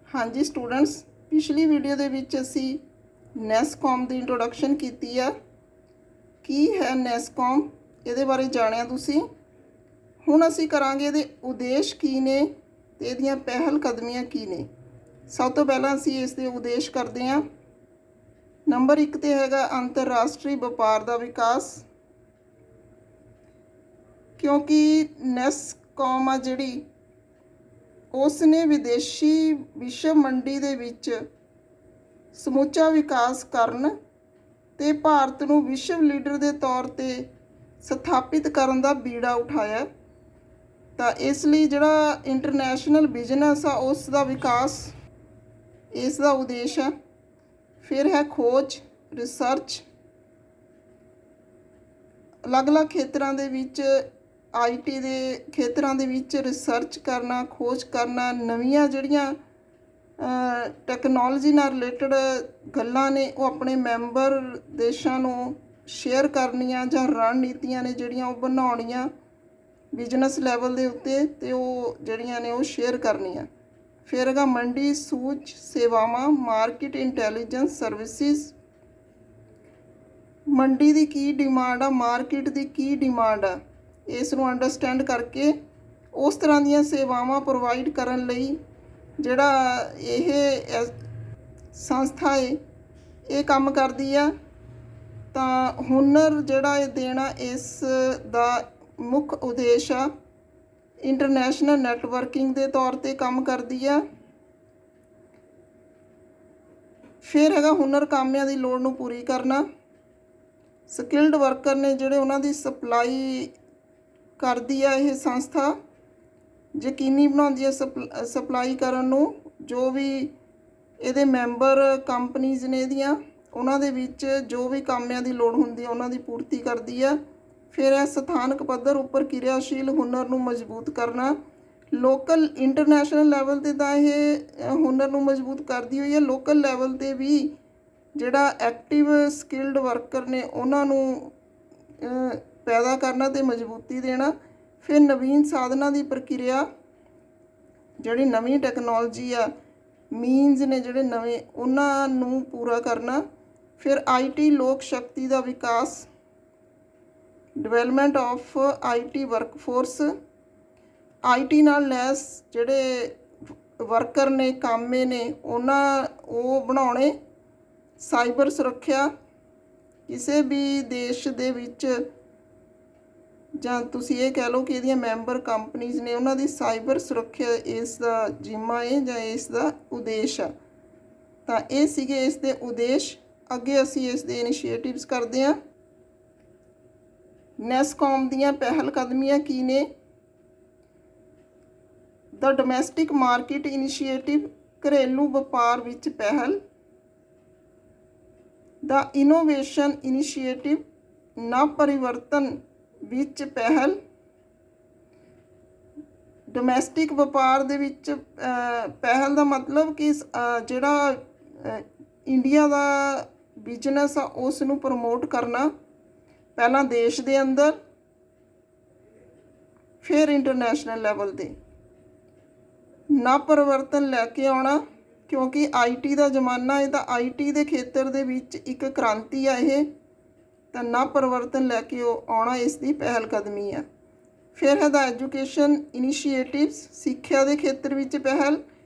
हाँ जी स्टूडेंट्स, पिछली वीडियो ਦੇ ਵਿੱਚ ਅਸੀਂ ਨੈਸਕॉम ਦੀ ਇੰਟਰੋਡਕਸ਼ਨ ਕੀਤੀ ਆ। ਕੀ ਹੈ ਨੈਸਕॉम, ਇਹਦੇ ਬਾਰੇ ਜਾਣਿਆ ਤੁਸੀਂ। ਹੁਣ ਅਸੀਂ ਕਰਾਂਗੇ ਇਹਦੇ ਉਦੇਸ਼ ਕੀ ਨੇ ਤੇ ਇਹਦੀਆਂ ਪਹਿਲ ਕਦਮੀਆਂ ਕੀ ਨੇ। ਸਭ ਤੋਂ ਪਹਿਲਾਂ ਅਸੀਂ ਇਸ ਦੇ ਉਦੇਸ਼ ਕਰਦੇ ਹਾਂ। ਨੰਬਰ 1 ਤੇ ਹੈਗਾ ਅੰਤਰਰਾਸ਼ਟਰੀ ਵਪਾਰ ਦਾ ਵਿਕਾਸ, ਕਿਉਂਕਿ ਨੈਸਕॉम ਆ ਜਿਹੜੀ ਉਸ ਨੇ ਵਿਦੇਸ਼ੀ ਵਿਸ਼ਵ ਮੰਡੀ ਦੇ ਵਿੱਚ ਸਮੁੱਚਾ ਵਿਕਾਸ ਕਰਨ ਤੇ ਭਾਰਤ ਨੂੰ ਵਿਸ਼ਵ ਲੀਡਰ ਦੇ ਤੌਰ ਤੇ ਸਥਾਪਿਤ ਕਰਨ ਦਾ ਬੀੜਾ ਉਠਾਇਆ। ਤਾਂ ਇਸ ਲਈ ਜਿਹੜਾ ਇੰਟਰਨੈਸ਼ਨਲ ਬਿਜ਼ਨਸ ਆ ਉਸ ਦਾ ਵਿਕਾਸ ਇਸ ਦਾ ਉਦੇਸ਼ ਹੈ। ਫਿਰ ਹੈ ਖੋਜ, ਰਿਸਰਚ, ਅਲੱਗ-ਅਲੱਗ ਖੇਤਰਾਂ ਦੇ ਵਿੱਚ IT ਦੇ ਖੇਤਰਾਂ ਦੇ ਵਿੱਚ ਰਿਸਰਚ ਕਰਨਾ, ਖੋਜ ਕਰਨਾ, ਨਵੀਆਂ ਜਿਹੜੀਆਂ ਟੈਕਨੋਲੋਜੀ ਨਾਲ ਰਿਲੇਟਡ ਗੱਲਾਂ ਨੇ ਉਹ ਆਪਣੇ ਮੈਂਬਰ ਦੇਸ਼ਾਂ ਨੂੰ ਸ਼ੇਅਰ ਕਰਨੀਆਂ, ਜਾਂ ਰਣਨੀਤੀਆਂ ਨੇ ਜਿਹੜੀਆਂ ਉਹ ਬਣਾਉਣੀਆਂ ਬਿਜ਼ਨਸ ਲੈਵਲ ਦੇ ਉੱਤੇ, ਤੇ ਉਹ ਜਿਹੜੀਆਂ ਨੇ ਉਹ ਸ਼ੇਅਰ ਕਰਨੀਆਂ। ਫਿਰ ਹੈਗਾ ਮੰਡੀ ਸੂਝ ਸੇਵਾਵਾਂ, ਮਾਰਕੀਟ ਇੰਟੈਲੀਜੈਂਸ ਸਰਵਿਸਿਜ਼। ਮੰਡੀ ਦੀ ਕੀ ਡਿਮਾਂਡ ਆ, ਮਾਰਕੀਟ ਦੀ ਕੀ ਡਿਮਾਂਡ ਆ, ਇਸ ਨੂੰ ਅੰਡਰਸਟੈਂਡ ਕਰਕੇ ਉਸ ਤਰ੍ਹਾਂ ਦੀਆਂ ਸੇਵਾਵਾਂ ਪ੍ਰੋਵਾਈਡ ਕਰਨ ਲਈ ਜਿਹੜਾ ਇਹ ਸੰਸਥਾ ਹੈ ਇਹ ਕੰਮ ਕਰਦੀ ਆ। ਤਾਂ ਹੁਨਰ ਜਿਹੜਾ ਇਹ ਦੇਣਾ ਇਸ ਦਾ ਮੁੱਖ ਉਦੇਸ਼ ਆ। ਇੰਟਰਨੈਸ਼ਨਲ ਨੈਟਵਰਕਿੰਗ ਦੇ ਤੌਰ ਤੇ ਕੰਮ ਕਰਦੀ ਆ। ਫਿਰ ਹੈਗਾ ਹੁਨਰ ਕਾਮਿਆਂ ਦੀ ਲੋੜ ਨੂੰ ਪੂਰੀ ਕਰਨਾ। ਸਕਿਲਡ ਵਰਕਰ ਨੇ ਜਿਹੜੇ ਉਹਨਾਂ ਦੀ ਸਪਲਾਈ ਕਰਦੀ ਆ ਇਹ ਸੰਸਥਾ, ਯਕੀਨੀ ਬਣਾਉਂਦੀ ਹੈ ਸਪਲਾਈ ਕਰਨ ਨੂੰ। ਜੋ ਵੀ ਇਹਦੇ ਮੈਂਬਰ ਕੰਪਨੀਜ਼ ਨੇ ਇਹਦੀਆਂ, ਉਹਨਾਂ ਦੇ ਵਿੱਚ ਜੋ ਵੀ ਕਾਮਿਆਂ ਦੀ ਲੋੜ ਹੁੰਦੀ ਹੈ ਉਹਨਾਂ ਦੀ ਪੂਰਤੀ ਕਰਦੀ ਆ। ਫਿਰ ਹੈ ਸਥਾਨਕ ਪੱਧਰ ਉੱਪਰ ਕਿਰਿਆਸ਼ੀਲ ਹੁਨਰ ਨੂੰ ਮਜ਼ਬੂਤ ਕਰਨਾ। ਲੋਕਲ ਇੰਟਰਨੈਸ਼ਨਲ ਲੈਵਲ 'ਤੇ ਤਾਂ ਇਹ ਹੁਨਰ ਨੂੰ ਮਜ਼ਬੂਤ ਕਰਦੀ ਹੋਈ ਹੈ, ਲੋਕਲ ਲੈਵਲ 'ਤੇ ਵੀ ਜਿਹੜਾ ਐਕਟਿਵ ਸਕਿਲਡ ਵਰਕਰ ਨੇ ਉਹਨਾਂ ਨੂੰ ਪੈਦਾ ਕਰਨਾ ਤੇ ਮਜ਼ਬੂਤੀ ਦੇਣਾ। ਫਿਰ ਨਵੀਨ ਸਾਧਨਾਂ ਦੀ ਪ੍ਰਕਿਰਿਆ, ਜਿਹੜੀ ਨਵੀਂ ਟੈਕਨੋਲੋਜੀ ਆ, ਮੀਨਸ ਨੇ ਜਿਹੜੇ ਨਵੇਂ, ਉਹਨਾਂ ਨੂੰ ਪੂਰਾ ਕਰਨਾ। ਫਿਰ IT ਲੋਕ ਸ਼ਕਤੀ ਦਾ ਵਿਕਾਸ, development of IT workforce. IT ਨਾਲ ਲੈਸ ਜਿਹੜੇ ਵਰਕਰ ਨੇ, ਕਾਮੇ ਨੇ, ਉਹ ਬਣਾਉਣੇ। ਸਾਈਬਰ ਸੁਰੱਖਿਆ, ਕਿਸੇ ਵੀ ਦੇਸ਼ ਦੇ ਵਿੱਚ, ਜਾਂ ਤੁਸੀਂ ਇਹ ਕਹਿ ਲਓ ਕਿ ਇਹਦੀਆਂ ਮੈਂਬਰ ਕੰਪਨੀਜ਼ ਨੇ ਉਹਨਾਂ ਦੀ ਸਾਈਬਰ ਸੁਰੱਖਿਆ ਇਸ ਦਾ ਜ਼ਿੰਮਾ ਹੈ ਜਾਂ ਇਸ ਦਾ ਉਦੇਸ਼ ਆ। ਤਾਂ ਇਹ ਸੀਗੇ ਇਸ ਦੇ ਉਦੇਸ਼। ਅੱਗੇ ਅਸੀਂ ਇਸ ਦੇ ਇਨੀਸ਼ੀਏਟਿਵਸ ਕਰਦੇ ਹਾਂ। ਨੈਸਕॉम ਦੀਆਂ ਪਹਿਲ ਕਦਮੀਆਂ ਕੀ ਨੇ। ਦਾ ਡੋਮੈਸਟਿਕ ਮਾਰਕੀਟ ਇਨੀਸ਼ੀਏਟਿਵ, ਘਰੇਲੂ ਵਪਾਰ ਵਿੱਚ ਪਹਿਲ। ਦਾ ਇਨੋਵੇਸ਼ਨ ਇਨੀਸ਼ੀਏਟਿਵ, ਨਵ ਪਰਿਵਰਤਨ ਵਿੱਚ ਪਹਿਲ। ਡੋਮੈਸਟਿਕ ਵਪਾਰ ਦੇ ਵਿੱਚ ਪਹਿਲ ਦਾ ਮਤਲਬ ਕਿ ਜਿਹੜਾ ਇੰਡੀਆ ਦਾ ਬਿਜ਼ਨਸ ਆ ਉਸ ਨੂੰ ਪ੍ਰਮੋਟ ਕਰਨਾ, ਪਹਿਲਾਂ ਦੇਸ਼ ਦੇ ਅੰਦਰ, ਫਿਰ ਇੰਟਰਨੈਸ਼ਨਲ ਲੈਵਲ 'ਤੇ ਨਵ ਪਰਿਵਰਤਨ ਲੈ ਕੇ ਆਉਣਾ। ਕਿਉਂਕਿ IT ਦਾ ਜ਼ਮਾਨਾ ਹੈ, ਤਾਂ IT ਦੇ ਖੇਤਰ ਦੇ ਵਿੱਚ ਇੱਕ ਕ੍ਰਾਂਤੀ ਆ ਇਹ, ਤਾਂ ਨਵ ਪਰਿਵਰਤਨ ਲੈ ਕੇ ਆਉਣਾ ਇਸ ਦੀ ਪਹਿਲ ਕਦਮੀ ਆ। ਫਿਰ ਹੈ ਦਾ ਐਜੂਕੇਸ਼ਨ ਇਨੀਸ਼ੀਏਟਿਵਸ, ਸਿੱਖਿਆ ਦੇ ਖੇਤਰ ਵਿੱਚ ਪਹਿਲ,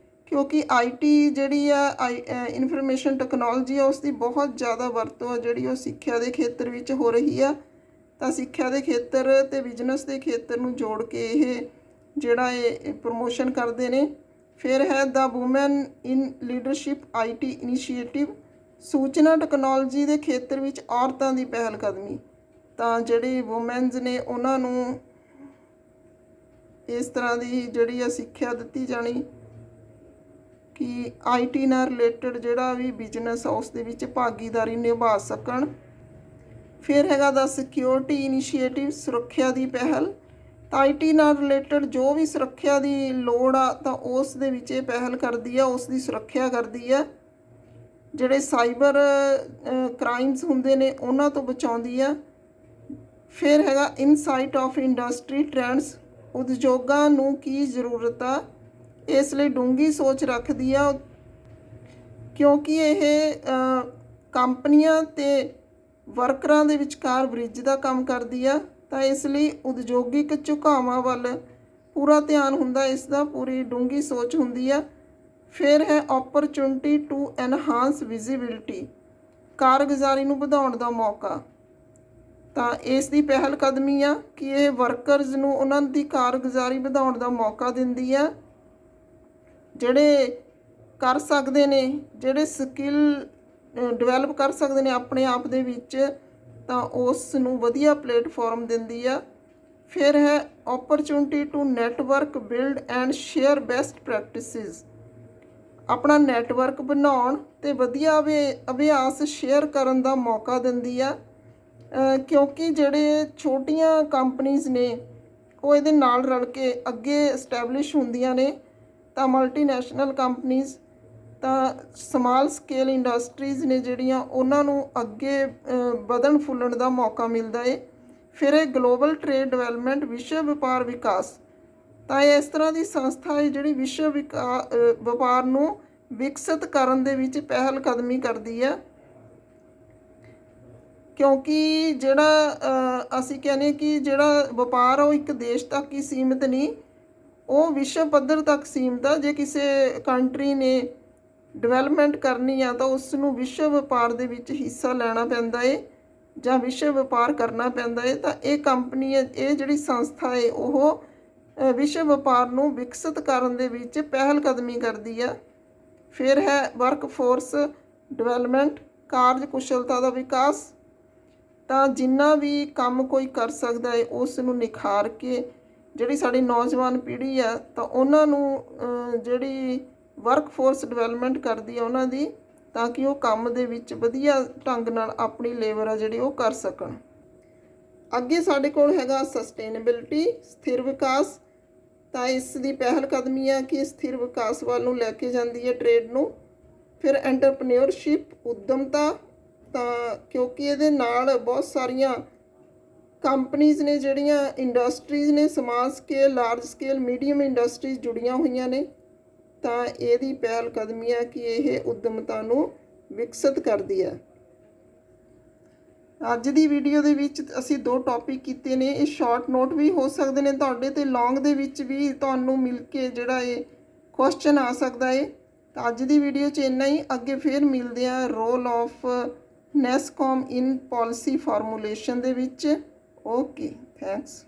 ਕਿਉਂਕਿ IT ਜਿਹੜੀ ਆ ਇਨਫੋਰਮੇਸ਼ਨ ਟੈਕਨੋਲੋਜੀ ਆ ਉਸ ਦੀ ਬਹੁਤ ਜ਼ਿਆਦਾ ਵਰਤੋਂ ਆ ਜਿਹੜੀ ਉਹ ਸਿੱਖਿਆ ਦੇ ਖੇਤਰ ਵਿੱਚ ਹੋ ਰਹੀ ਆ। ਤਾਂ ਸਿੱਖਿਆ ਦੇ ਖੇਤਰ ਅਤੇ ਬਿਜ਼ਨਸ ਦੇ ਖੇਤਰ ਨੂੰ ਜੋੜ ਕੇ ਇਹ ਜਿਹੜਾ ਇਹ ਪ੍ਰਮੋਸ਼ਨ ਕਰਦੇ ਨੇ। ਫਿਰ ਹੈ ਦਾ women in leadership IT initiative, ਸੂਚਨਾ ਟੈਕਨੋਲੋਜੀ ਦੇ ਖੇਤਰ ਵਿੱਚ ਔਰਤਾਂ ਦੀ ਪਹਿਲ ਕਦਮੀ। ਤਾਂ ਜਿਹੜੀ ਵੂਮੈਨਸ ਨੇ ਉਹਨਾਂ ਨੂੰ ਇਸ ਤਰ੍ਹਾਂ ਦੀ ਜਿਹੜੀ ਆ ਸਿੱਖਿਆ ਦਿੱਤੀ ਜਾਣੀ ਕਿ IT ਨਾਲ ਰਿਲੇਟਡ ਜਿਹੜਾ ਵੀ ਬਿਜ਼ਨਸ ਆ ਉਸ ਦੇ ਵਿੱਚ ਭਾਗੀਦਾਰੀ ਨਿਭਾ ਸਕਣ। ਫਿਰ ਹੈਗਾ ਦਾ ਸਿਕਿਉਰਿਟੀ ਇਨੀਸ਼ੀਏਟਿਵ, ਸੁਰੱਖਿਆ ਦੀ ਪਹਿਲ। ਤਾਂ IT ਨਾਲ ਰਿਲੇਟਡ ਜੋ ਵੀ ਸੁਰੱਖਿਆ ਦੀ ਲੋੜ ਆ ਤਾਂ ਉਸ ਦੇ ਵਿੱਚ ਇਹ ਪਹਿਲ ਕਰਦੀ ਆ, ਉਸ ਦੀ ਸੁਰੱਖਿਆ ਕਰਦੀ ਆ। ਜਿਹੜੇ ਸਾਈਬਰ ਕ੍ਰਾਈਮਸ ਹੁੰਦੇ ਨੇ ਉਹਨਾਂ ਤੋਂ ਬਚਾਉਂਦੀ ਆ। ਫਿਰ ਹੈਗਾ ਇਨਸਾਈਟ ਆਫ ਇੰਡਸਟਰੀ ਟ੍ਰੈਂਡਸ, ਉਦਯੋਗਾਂ ਨੂੰ ਕੀ ਜ਼ਰੂਰਤ ਆ, ਇਸ ਲਈ ਡੂੰਘੀ ਸੋਚ ਰੱਖਦੀ ਆ ਕਿਉਂਕਿ ਇਹ ਕੰਪਨੀਆਂ ਤੇ ਵਰਕਰਾਂ ਦੇ ਵਿਚਕਾਰ ਬ੍ਰਿਜ ਦਾ ਕੰਮ ਕਰਦੀ ਆ, ਤਾਂ ਇਸ ਲਈ ਉਦਯੋਗਿਕ ਝੁਕਾਵਾਂ ਵੱਲ ਪੂਰਾ ਧਿਆਨ ਹੁੰਦਾ, ਇਸ ਦਾ ਪੂਰੀ ਡੂੰਘੀ ਸੋਚ ਹੁੰਦੀ ਆ। ਫਿਰ ਹੈ ਓਪਰਚੁਨਿਟੀ ਟੂ ਐਨਹਾਂਸ ਵਿਜ਼ੀਬਿਲਿਟੀ, ਕਾਰਗੁਜ਼ਾਰੀ ਨੂੰ ਵਧਾਉਣ ਦਾ ਮੌਕਾ। ਤਾਂ ਇਸ ਦੀ ਪਹਿਲ ਕਦਮੀ ਆ ਕਿ ਇਹ ਵਰਕਰਜ਼ ਨੂੰ ਉਹਨਾਂ ਦੀ ਕਾਰਗੁਜ਼ਾਰੀ ਵਧਾਉਣ ਦਾ ਮੌਕਾ ਦਿੰਦੀ ਆ। ਜਿਹੜੇ ਕਰ ਸਕਦੇ ਨੇ, ਜਿਹੜੇ ਸਕਿੱਲ ਡਿਵੈਲਪ ਕਰ ਸਕਦੇ ਨੇ ਆਪਣੇ ਆਪ ਦੇ ਵਿੱਚ, ਤਾਂ ਉਸ ਨੂੰ ਵਧੀਆ ਪਲੇਟਫਾਰਮ ਦਿੰਦੀ ਆ। ਫਿਰ ਹੈ opportunity to network build and share best practices, ਆਪਣਾ ਨੈਟਵਰਕ ਬਣਾਉਣ ਅਤੇ ਵਧੀਆ ਅਭਿਆਸ ਸ਼ੇਅਰ ਕਰਨ ਦਾ ਮੌਕਾ ਦਿੰਦੀ ਆ। ਕਿਉਂਕਿ ਜਿਹੜੇ ਛੋਟੀਆਂ ਕੰਪਨੀਜ਼ ਨੇ ਉਹ ਇਹਦੇ ਨਾਲ ਰਲ ਕੇ ਅੱਗੇ ਇਸਟੈਬਲਿਸ਼ ਹੁੰਦੀਆਂ ਨੇ, ਤਾਂ ਮਲਟੀਨੈਸ਼ਨਲ ਕੰਪਨੀਜ਼, ਤਾਂ ਸਮਾਲ ਸਕੇਲ ਇੰਡਸਟਰੀਜ਼ ਨੇ ਜਿਹੜੀਆਂ, ਉਹਨਾਂ ਨੂੰ ਅੱਗੇ ਵਧਣ ਫੁੱਲਣ ਦਾ ਮੌਕਾ ਮਿਲਦਾ ਏ। ਫਿਰ ਇਹ ਗਲੋਬਲ ਟ੍ਰੇਡ ਡਿਵੈਲਪਮੈਂਟ, ਵਿਸ਼ਵ ਵਪਾਰ ਵਿਕਾਸ, ਤਾਂ ਇਹ ਇਸ ਤਰ੍ਹਾਂ ਦੀ ਸੰਸਥਾ ਹੈ ਜਿਹੜੀ ਵਿਸ਼ਵ ਵਪਾਰ ਨੂੰ ਵਿਕਸਿਤ ਕਰਨ ਦੇ ਵਿੱਚ ਪਹਿਲ ਕਦਮੀ ਕਰਦੀ ਹੈ। ਕਿਉਂਕਿ ਜਿਹੜਾ ਅਸੀਂ ਕਹਿੰਦੇ ਕਿ ਜਿਹੜਾ ਵਪਾਰ ਆ ਉਹ ਇੱਕ ਦੇਸ਼ ਤੱਕ ਹੀ ਸੀਮਿਤ ਨਹੀਂ, ਉਹ ਵਿਸ਼ਵ ਪੱਧਰ ਤੱਕ ਸੀਮਿਤ ਆ। ਜੇ ਕਿਸੇ ਕੰਟਰੀ ਨੇ ਡਿਵੈਲਪਮੈਂਟ ਕਰਨੀ ਆ ਤਾਂ ਉਸ ਨੂੰ ਵਿਸ਼ਵ ਵਪਾਰ ਦੇ ਵਿੱਚ ਹਿੱਸਾ ਲੈਣਾ ਪੈਂਦਾ ਏ ਜਾਂ ਵਿਸ਼ਵ ਵਪਾਰ ਕਰਨਾ ਪੈਂਦਾ ਏ। ਤਾਂ ਇਹ ਕੰਪਨੀ ਹੈ, ਇਹ ਜਿਹੜੀ ਸੰਸਥਾ ਹੈ, ਉਹ ਵਿਸ਼ਵ ਵਪਾਰ ਨੂੰ ਵਿਕਸਿਤ ਕਰਨ ਦੇ ਵਿੱਚ ਪਹਿਲ ਕਦਮੀ ਕਰਦੀ ਆ। ਫਿਰ ਹੈ ਵਰਕ ਫੋਰਸ ਡਿਵੈਲਪਮੈਂਟ, ਕਾਰਜ ਕੁਸ਼ਲਤਾ ਦਾ ਵਿਕਾਸ, ਤਾਂ ਜਿੰਨਾ ਵੀ ਕੰਮ ਕੋਈ ਕਰ ਸਕਦਾ ਹੈ ਉਸ ਨੂੰ ਨਿਖਾਰ ਕੇ ਜਿਹੜੀ ਸਾਡੀ ਨੌਜਵਾਨ ਪੀੜ੍ਹੀ ਆ, ਤਾਂ ਉਹਨਾਂ ਨੂੰ ਜਿਹੜੀ ਵਰਕ ਫੋਰਸ ਡਿਵੈਲਪਮੈਂਟ ਕਰਦੀ ਆ ਉਹਨਾਂ ਦੀ, ਤਾਂ ਕਿ ਉਹ ਕੰਮ ਦੇ ਵਿੱਚ ਵਧੀਆ ਢੰਗ ਨਾਲ ਆਪਣੀ ਲੇਬਰ ਆ ਜਿਹੜੀ ਉਹ ਕਰ ਸਕਣ। ਅੱਗੇ ਸਾਡੇ ਕੋਲ ਹੈਗਾ ਸਸਟੇਨੇਬਿਲਿਟੀ, ਸਥਿਰ ਵਿਕਾਸ, ਤਾਂ ਇਸ ਦੀ ਪਹਿਲ ਕਦਮੀ ਆ ਕਿ ਸਥਿਰ ਵਿਕਾਸ ਵੱਲ ਨੂੰ ਲੈ ਕੇ ਜਾਂਦੀ ਹੈ ਟ੍ਰੇਡ ਨੂੰ। ਫਿਰ ਐਂਟਰਪ੍ਰੇਨਿਓਰਸ਼ਿਪ, ਉੱਦਮਤਾ, ਤਾਂ ਕਿਉਂਕਿ ਇਹਦੇ ਨਾਲ ਬਹੁਤ ਸਾਰੀਆਂ ਕੰਪਨੀਜ਼ ਨੇ ਜਿਹੜੀਆਂ, ਇੰਡਸਟਰੀਜ਼ ਨੇ, small scale, large scale, medium industries ਜੁੜੀਆਂ ਹੋਈਆਂ ਨੇ, ਤਾਂ ਇਹਦੀ ਪਹਿਲ ਕਦਮੀ ਹੈ ਕਿ ਇਹ ਉੱਦਮਤਾ ਨੂੰ ਵਿਕਸਿਤ ਕਰਦੀ ਹੈ। ਅੱਜ ਦੀ ਵੀਡੀਓ ਦੇ ਵਿੱਚ ਅਸੀਂ 2 ਟੌਪਿਕ ਕੀਤੇ ਨੇ। ਇਹ ਸ਼ਾਰਟ ਨੋਟ ਵੀ ਹੋ ਸਕਦੇ ਨੇ ਤੁਹਾਡੇ, ਅਤੇ ਲੌਂਗ ਦੇ ਵਿੱਚ ਵੀ ਤੁਹਾਨੂੰ ਮਿਲ ਕੇ ਜਿਹੜਾ ਇਹ ਕੁਐਸਚਨ ਆ ਸਕਦਾ ਹੈ। ਤਾਂ ਅੱਜ ਦੀ ਵੀਡੀਓ 'ਚ ਇੰਨਾ ਹੀ। ਅੱਗੇ ਫਿਰ ਮਿਲਦੇ ਹਾਂ role of NASSCOM in policy formulation ਦੇ ਵਿੱਚ। Okay, thanks.